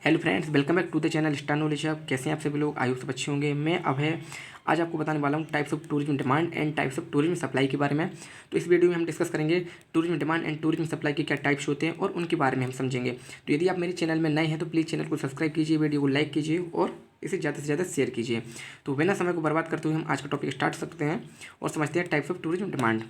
Hello friends, welcome back to the channel Star Knowledge Hub. कैसे हैं आप सभी लोग? आयु सब अच्छे होंगे। मैं अभय आज आपको बताने वाला हूं types of tourism demand and types of tourism supply के बारे में। तो इस वीडियो में हम डिस्कस करेंगे tourism demand and tourism supply के क्या टाइप्स होते हैं और उनके बारे में हम समझेंगे। तो यदि आप मेरे चैनल में नए हैं तो प्लीज़ चैनल को सब्सक्राइब कीजिए, वीडियो को लाइक कीजिए और इसे ज़्यादा से ज़्यादा शेयर कीजिए। तो बिना समय को बर्बाद करते हुए हम आज का टॉपिक स्टार्ट सकते हैं और समझते हैं types of tourism demand.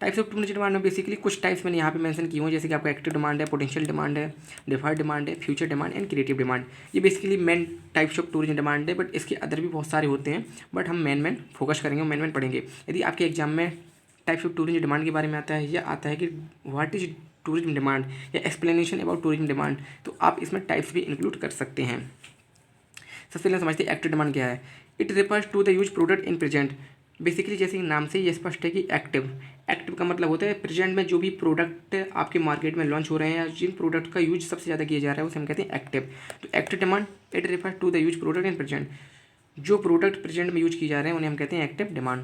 Types of tourism demand में बेसिकली कुछ टाइप्स मैंने यहाँ पे मेंशन किए हुए हैं, जैसे कि आपका एक्टिव डिमांड है, पोटेंशियल डिमांड है, डिफर्ड डिमांड है, future demand and creative demand. ये basically main types of tourism demand है, बट इसके अदर भी बहुत सारे होते हैं, बट हम मेन फोकस करेंगे, मेन पढ़ेंगे। यदि आपके एग्जाम में टाइप्स ऑफ टूरिज्म डिमांड के बारे में आता है या आता है कि व्हाट इज टूरिज्म डिमांड या एक्सप्लेनेशन अबाउट टूरिज्म डिमांड, तो आप इसमें टाइप्स भी इंक्लूड कर सकते हैं। सबसे पहले समझते हैं एक्टिव डिमांड क्या है। It refers to the use product in present. Basically जैसे नाम से ये स्पष्ट है कि एक्टिव का मतलब होता है प्रेजेंट में जो भी प्रोडक्ट आपके मार्केट में लॉन्च हो रहे हैं या जिन प्रोडक्ट का यूज सबसे ज़्यादा किया जा रहा है उसे हम कहते हैं एक्टिव। तो active demand it refers to the use product in present. जो प्रोडक्ट प्रेजेंट में यूज किए जा रहे हैं उन्हें हम कहते हैं active demand.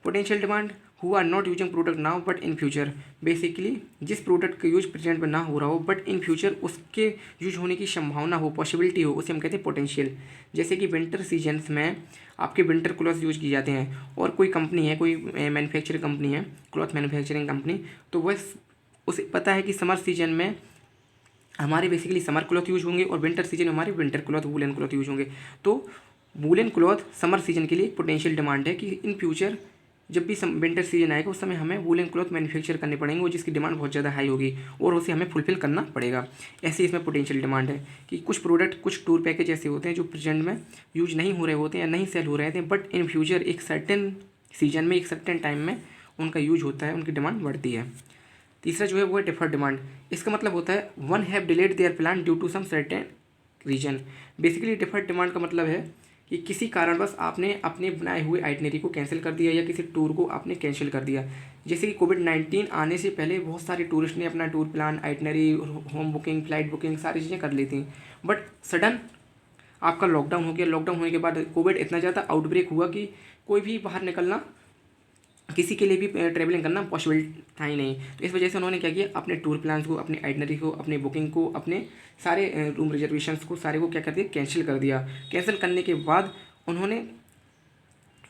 Potential demand who are not using product now but in future. Basically जिस प्रोडक्ट का यूज प्रेजेंट में ना हो रहा हो बट इन फ्यूचर उसके यूज होने की संभावना हो, पॉसिबिलिटी हो, उसे हम कहते हैं पोटेंशियल। जैसे कि विंटर सीजन्स में आपके विंटर क्लॉथ यूज किए जाते हैं और कोई कंपनी है, कोई मैन्युफैक्चरिंग कंपनी है, क्लॉथ मैन्युफैक्चरिंग कंपनी, तो वह उसे पता है कि समर सीजन में हमारे बेसिकली समर क्लॉथ यूज होंगे और विंटर सीजन में हमारे winter cloth, woollen cloth use होंगे। तो वूलन क्लॉथ समर सीजन के लिए पोटेंशियल डिमांड है कि इन फ्यूचर जब भी विंटर सीजन आएगा उस समय हमें वूलन क्लॉथ मैन्युफैक्चर करने पड़ेंगे और जिसकी डिमांड बहुत ज़्यादा हाई होगी और उसे हमें फुलफिल करना पड़ेगा। ऐसे इसमें पोटेंशियल डिमांड है कि कुछ प्रोडक्ट, कुछ टूर पैकेज ऐसे होते हैं जो प्रेजेंट में यूज नहीं हो रहे होते हैं या नहीं सेल हो रहे थे, बट इन फ्यूचर एक सर्टेन सीजन में, एक सर्टेन टाइम में उनका यूज होता है, उनकी डिमांड बढ़ती है। तीसरा जो है वो है डिफर्ड डिमांड। इसका मतलब होता है one have delayed their plan due to some certain reason. Basically deferred demand का मतलब है कि किसी कारणवश आपने अपने बनाए हुए आइटनरी को कैंसिल कर दिया या किसी टूर को आपने कैंसिल कर दिया। जैसे कि कोविड-19 आने से पहले बहुत सारे टूरिस्ट ने अपना tour plan, itinerary, home booking, flight booking सारी चीज़ें कर ली थी, बट सडन आपका लॉकडाउन हो गया। लॉकडाउन होने के बाद कोविड इतना ज़्यादा आउटब्रेक हुआ कि कोई भी बाहर निकलना, किसी के लिए भी ट्रैवलिंग करना पॉसिबल था ही नहीं। तो इस वजह से उन्होंने क्या किया, अपने टूर प्लान्स को, अपनी आइटनरी को, अपने बुकिंग को, अपने सारे रूम रिजर्वेशंस को, सारे को क्या कर दिया, कैंसिल कर दिया। कैंसिल करने के बाद उन्होंने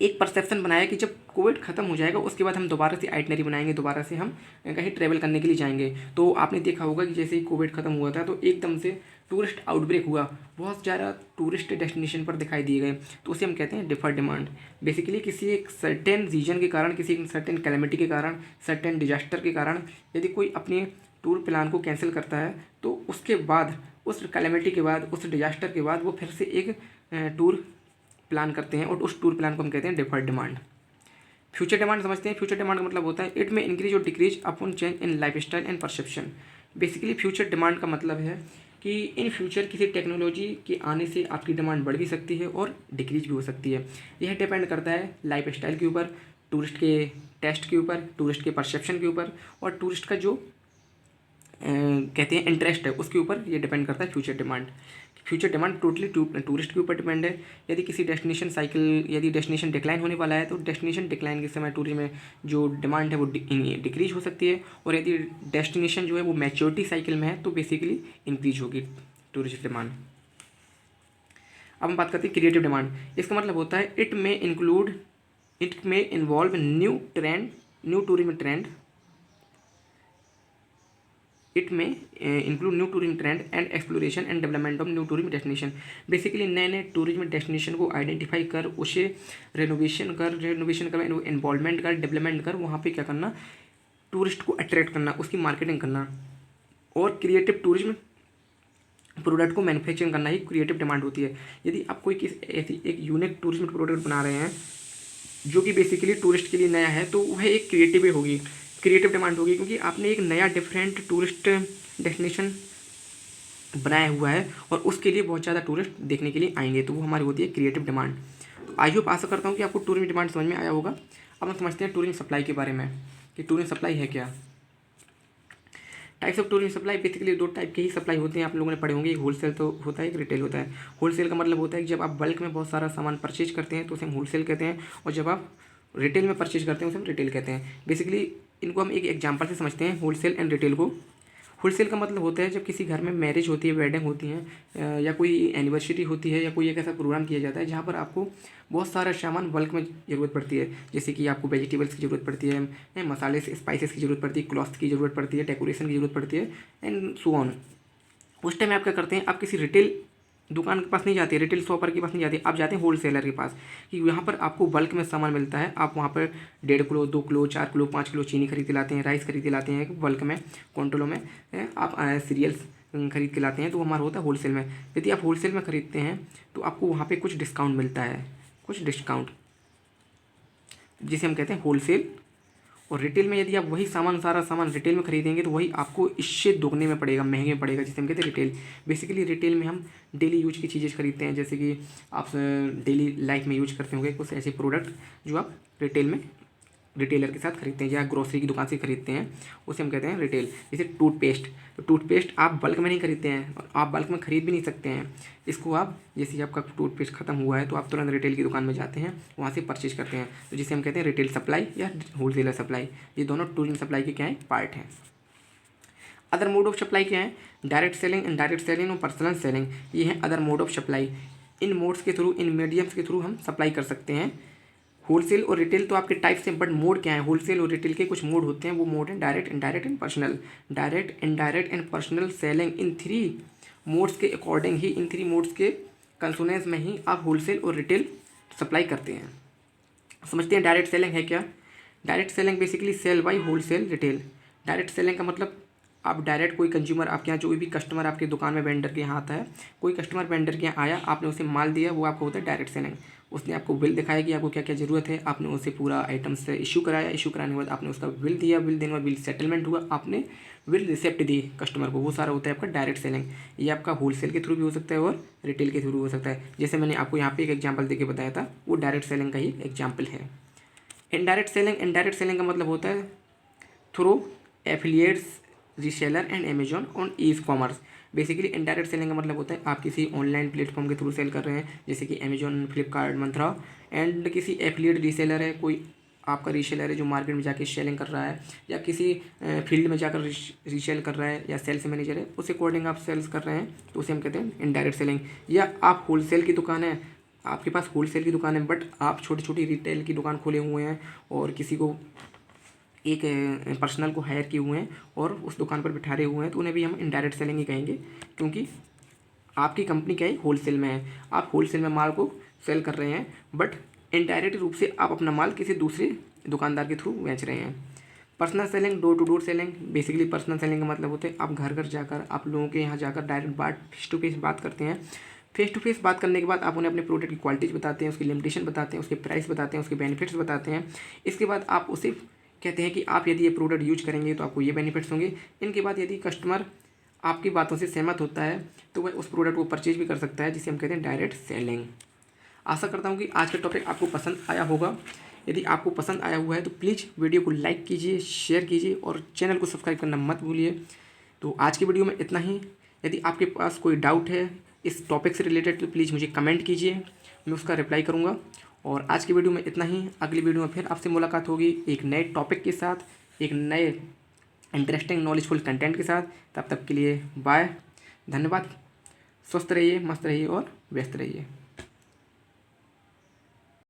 एक परसेप्शन बनाया कि जब कोविड ख़त्म हो जाएगा उसके बाद हम दोबारा से आइटनरी बनाएंगे, दोबारा से हम कहीं ट्रैवल करने के लिए जाएंगे। तो आपने देखा होगा कि जैसे ही कोविड ख़त्म हुआ था तो एकदम से टूरिस्ट आउटब्रेक हुआ, बहुत ज़्यादा टूरिस्ट डेस्टिनेशन पर दिखाई दिए गए, तो उसे हम कहते हैं डिफर्ड डिमांड। बेसिकली किसी एक सर्टेन रीजन के कारण, किसी एक सर्टेन कैलेमिटी के कारण, सर्टेन डिजास्टर के कारण यदि कोई अपने टूर प्लान को कैंसिल करता है तो उसके बाद, उस कैलेमिटी के बाद, उस डिजास्टर के बाद वो फिर से एक टूर प्लान करते हैं और उस टूर प्लान को हम कहते हैं डिफर्ड डिमांड। फ्यूचर डिमांड समझते हैं। फ्यूचर डिमांड का मतलब होता है इट में इंक्रीज और decrease upon change in life style and perception. Basically future demand का मतलब है कि इन फ्यूचर किसी टेक्नोलॉजी के आने से आपकी डिमांड बढ़ भी सकती है और डिक्रीज भी हो सकती है। यह डिपेंड करता है लाइफ स्टाइल के ऊपर, टूरिस्ट के टेस्ट के ऊपर, टूरिस्ट के परसेप्शन के ऊपर और टूरिस्ट का जो कहते हैं इंटरेस्ट है उसके ऊपर ये डिपेंड करता है future demand. Future demand totally tourist के ऊपर डिपेंड है। यदि किसी डेस्टिनेशन साइकिल, यदि डेस्टिनेशन डिक्लाइन होने वाला है तो डेस्टिनेशन डिक्लाइन के समय टूरिज्म में जो डिमांड है वो डिक्रीज हो सकती है, और यदि डेस्टिनेशन जो है वो मैच्योरिटी साइकिल में है तो बेसिकली इंक्रीज होगी टूरिस्ट डिमांड। अब हम बात करते हैं क्रिएटिव डिमांड। इसका मतलब होता है it may involve new trend, new tourism trend, it may include new tourism trend and exploration and development of new tourism destination. Basically नए नए टूरिज्म डेस्टिनेशन को आइडेंटिफाई कर, उसे रेनोवेशन कर, इन्वॉल्वमेंट कर, डेवलपमेंट कर, वहाँ पे क्या करना, टूरिस्ट को अट्रैक्ट करना, उसकी मार्केटिंग करना और क्रिएटिव टूरिज्म प्रोडक्ट को मैन्युफैक्चरिंग करना ही क्रिएटिव डिमांड होती है। यदि आप कोई ऐसी एक यूनिक टूरिज्म प्रोडक्ट बना रहे हैं जो कि बेसिकली टूरिस्ट के लिए नया है, तो वह एक क्रिएटिव होगी, क्रिएटिव डिमांड होगी, क्योंकि आपने एक नया डिफरेंट टूरिस्ट डेस्टिनेशन बनाया हुआ है और उसके लिए बहुत ज़्यादा टूरिस्ट देखने के लिए आएंगे, तो वो हमारी होती है क्रिएटिव डिमांड। तो आई होप आशा करता हूँ कि आपको टूरिज्म डिमांड समझ में आया होगा। अब हम समझते हैं टूरिज्म सप्लाई के बारे में कि टूरिज्म सप्लाई है क्या। Types of tourism supply, basically दो टाइप के ही सप्लाई होते हैं, आप लोगों ने पढ़े होंगे। एक होलसेल तो होता है, एक रिटेल होता है। होलसेल का मतलब होता है कि जब आप बल्क में बहुत सारा सामान परचेज करते हैं तो उसे हम होलसेल कहते हैं, और जब आप रिटेल में परचेज करते हैं उसे हम रिटेल कहते हैं। बेसिकली इनको हम एक एग्जांपल से समझते हैं, होलसेल एंड रिटेल को। होलसेल का मतलब होता है जब किसी घर में मैरिज होती है, वेडिंग होती है, या कोई एनिवर्सरी होती है, या कोई एक ऐसा प्रोग्राम किया जाता है जहाँ पर आपको बहुत सारा सामान बल्क में ज़रूरत पड़ती है। जैसे कि आपको वेजिटेबल्स की ज़रूरत पड़ती है, मसाले स्पाइसेस की ज़रूरत पड़ती है, क्लॉथ की ज़रूरत पड़ती है, डेकोरेशन की ज़रूरत पड़ती है, एंड सो ऑन। उस टाइम आप क्या करते हैं, आप किसी रिटेल दुकान के पास नहीं जाते, रिटेल शॉपर के पास नहीं जाते, आप जाते हैं होलसेलर के पास, कि यहाँ पर आपको बल्क में सामान मिलता है। आप वहाँ पर 1.5 किलो, 2 किलो, 4 किलो, 5 किलो चीनी खरीद के लाते हैं, राइस खरीद के लाते हैं बल्क में, क्वांटलों में। आप सीरियल्स खरीद के लाते हैं, तो हमारा होता है होलसेल में। यदि आप होलसेल में खरीदते हैं तो आपको वहाँ पर कुछ डिस्काउंट मिलता है, कुछ डिस्काउंट, जिसे हम कहते हैं होलसेल। और रिटेल में यदि आप वही सामान, सारा सामान रिटेल में खरीदेंगे तो वही आपको इससे दोगुने में पड़ेगा, महंगे में पड़ेगा, जिसे हम कहते हैं रिटेल। बेसिकली रिटेल में हम डेली यूज की चीज़ें खरीदते हैं, जैसे कि आप डेली लाइफ में यूज करते होंगे कुछ ऐसे प्रोडक्ट जो आप रिटेल में रिटेलर के साथ खरीदते हैं या ग्रोसरी की दुकान से खरीदते हैं, उसे हम कहते हैं रिटेल। जैसे टूथपेस्ट, तो टूथपेस्ट आप बल्क में नहीं खरीदते हैं और आप बल्क में खरीद भी नहीं सकते हैं। इसको आप, जैसे आपका टूथपेस्ट खत्म हुआ है तो आप तुरंत रिटेल की दुकान में जाते हैं, वहाँ से परचेज करते हैं, तो जिसे हम कहते हैं रिटेल सप्लाई या होलसेलर सप्लाई। ये दोनों टूरिज्म सप्लाई के क्या है, पार्ट हैं। अदर मोड ऑफ सप्लाई क्या है, डायरेक्ट सेलिंग, इनडायरेक्ट सेलिंग और पर्सनल सेलिंग, ये है other mode of supply. In modes के थ्रू, इन मीडियम्स के थ्रू हम सप्लाई कर सकते हैं। होलसेल और रिटेल तो आपके टाइप्स हैं, बट मोड क्या है, होलसेल और रिटेल के कुछ मोड होते हैं, वो मोड है direct, indirect and personal. Direct, indirect and personal selling, in 3 modes के अकॉर्डिंग ही, इन 3 मोड्स के कंसोनेंस में ही आप होलसेल और रिटेल सप्लाई करते हैं। समझते हैं डायरेक्ट सेलिंग है क्या। Direct selling basically sell by wholesale retail. Direct selling का मतलब आप डायरेक्ट, कोई कंज्यूमर आपके यहाँ, जो भी कस्टमर आपके दुकान में वेंडर के यहाँ आता है, कोई कस्टमर वेंडर के यहाँ आया, आपने उसे माल दिया, वो आपको होता है डायरेक्ट सेलिंग। उसने आपको बिल दिखाया कि आपको क्या क्या ज़रूरत है, आपने उसे पूरा आइटम से इशू कराया, इशू कराने के बाद आपने उसका बिल दिया, बिल देने के बाद बिल सेटलमेंट हुआ, आपने बिल रिसिप्ट दी कस्टमर को, वो सारा होता है आपका डायरेक्ट सेलिंग। ये आपका होलसेल के थ्रू भी हो सकता है और रिटेल के थ्रू हो सकता है। जैसे मैंने आपको यहाँ पे एक एग्जांपल देके बताया था, वो डायरेक्ट सेलिंग का ही एग्जांपल है। इनडायरेक्ट सेलिंग, इनडायरेक्ट सेलिंग का मतलब होता है through affiliates, reseller and Amazon on e commerce. Basically indirect selling का मतलब होता है आप किसी ऑनलाइन प्लेटफॉर्म के थ्रू सेल कर रहे हैं, जैसे कि अमेजॉन, फ्लिपकार्ट, मंत्रा, एंड किसी एफिलिएट रीसेलर है, कोई आपका रीसेलर है जो मार्केट में जाके सेलिंग कर रहा है, या किसी फील्ड में जाकर रीसेल कर रहा है, या सेल्स मैनेजर है, उस अकॉर्डिंग आप सेल्स कर रहे हैं, तो उसे हम कहते हैं इनडायरेक्ट सेलिंग। या आप होलसेल की दुकान है, आपके पास होलसेल की दुकान है, बट आप छोटी छोटी रिटेल की दुकान खोले हुए हैं और किसी को एक पर्सनल को हायर किए हुए हैं और उस दुकान पर बिठाए हुए हैं, तो उन्हें भी हम इनडायरेक्ट सेलिंग ही कहेंगे, क्योंकि आपकी कंपनी क्या है, होलसेल में है, आप होलसेल में माल को सेल कर रहे हैं, बट इनडायरेक्ट रूप से आप अपना माल किसी दूसरे दुकानदार के थ्रू बेच रहे हैं। Personal selling, door to door selling. Basically personal selling का मतलब होता है आप घर घर जाकर, आप लोगों के यहाँ जाकर डायरेक्ट फेस टू फेस बात करते हैं। फेस टू फेस बात करने के बाद आप उन्हें अपने प्रोडक्ट की क्वालिटीज़ बताते हैं, उसकी लिमिटेशन बताते हैं, उसके प्राइस बताते हैं, उसके बेनिफिट्स बताते हैं। इसके बाद आप उसे कहते हैं कि आप यदि ये प्रोडक्ट यूज करेंगे तो आपको ये बेनिफिट्स होंगे। इनके बाद यदि कस्टमर आपकी बातों से सहमत होता है तो वह उस प्रोडक्ट को परचेज भी कर सकता है, जिसे हम कहते हैं डायरेक्ट सेलिंग। आशा करता हूँ कि आज का टॉपिक आपको पसंद आया होगा। यदि आपको पसंद आया हुआ है तो प्लीज़ वीडियो को लाइक कीजिए, शेयर कीजिए और चैनल को सब्सक्राइब करना मत भूलिए। तो आज की वीडियो में इतना ही। यदि आपके पास कोई डाउट है इस टॉपिक से रिलेटेड तो प्लीज़ मुझे कमेंट कीजिए, मैं उसका रिप्लाई करूँगा। और आज की वीडियो में इतना ही। अगली वीडियो में फिर आपसे मुलाकात होगी एक नए टॉपिक के साथ, एक नए इंटरेस्टिंग नॉलेजफुल कंटेंट के साथ। तब तक के लिए बाय, धन्यवाद। स्वस्थ रहिए, मस्त रहिए और व्यस्त रहिए।